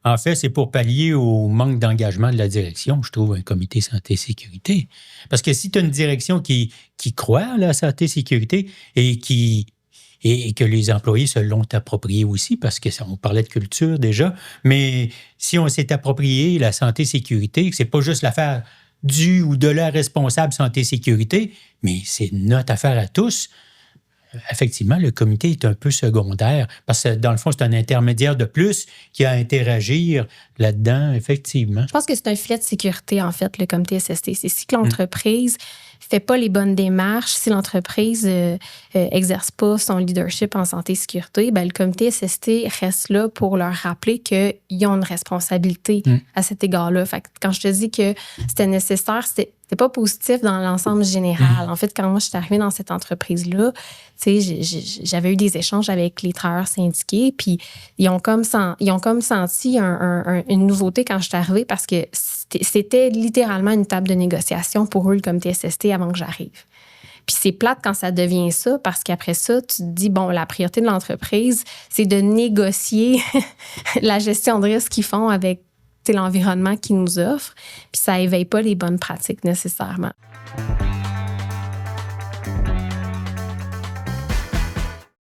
En fait, c'est pour pallier au manque d'engagement de la direction, je trouve, un comité santé-sécurité. Parce que si tu as une direction qui croit à la santé-sécurité et que les employés se l'ont approprié aussi, parce qu'on parlait de culture déjà, mais si on s'est approprié la santé-sécurité, que c'est pas juste l'affaire du ou de la responsable santé-sécurité, mais c'est notre affaire à tous, effectivement, le comité est un peu secondaire, parce que dans le fond, c'est un intermédiaire de plus qui a à interagir là-dedans, effectivement. Je pense que c'est un filet de sécurité, en fait, le comité SST. C'est si l'entreprise fait pas les bonnes démarches, si l'entreprise exerce pas son leadership en santé et sécurité, ben, le comité SST reste là pour leur rappeler qu'ils ont une responsabilité à cet égard-là. Fait que quand je te dis que c'était nécessaire, c'était pas positif dans l'ensemble général. En fait, quand moi, je suis arrivée dans cette entreprise-là, tu sais, j'avais eu des échanges avec les travailleurs syndiqués, puis ils ont comme senti une nouveauté quand je suis arrivée parce que c'était littéralement une table de négociation pour eux, le comité SST, avant que j'arrive. Puis c'est plate quand ça devient ça, parce qu'après ça, tu te dis, bon, la priorité de l'entreprise, c'est de négocier la gestion de risque qu'ils font avec l'environnement qu'ils nous offrent, puis ça éveille pas les bonnes pratiques nécessairement.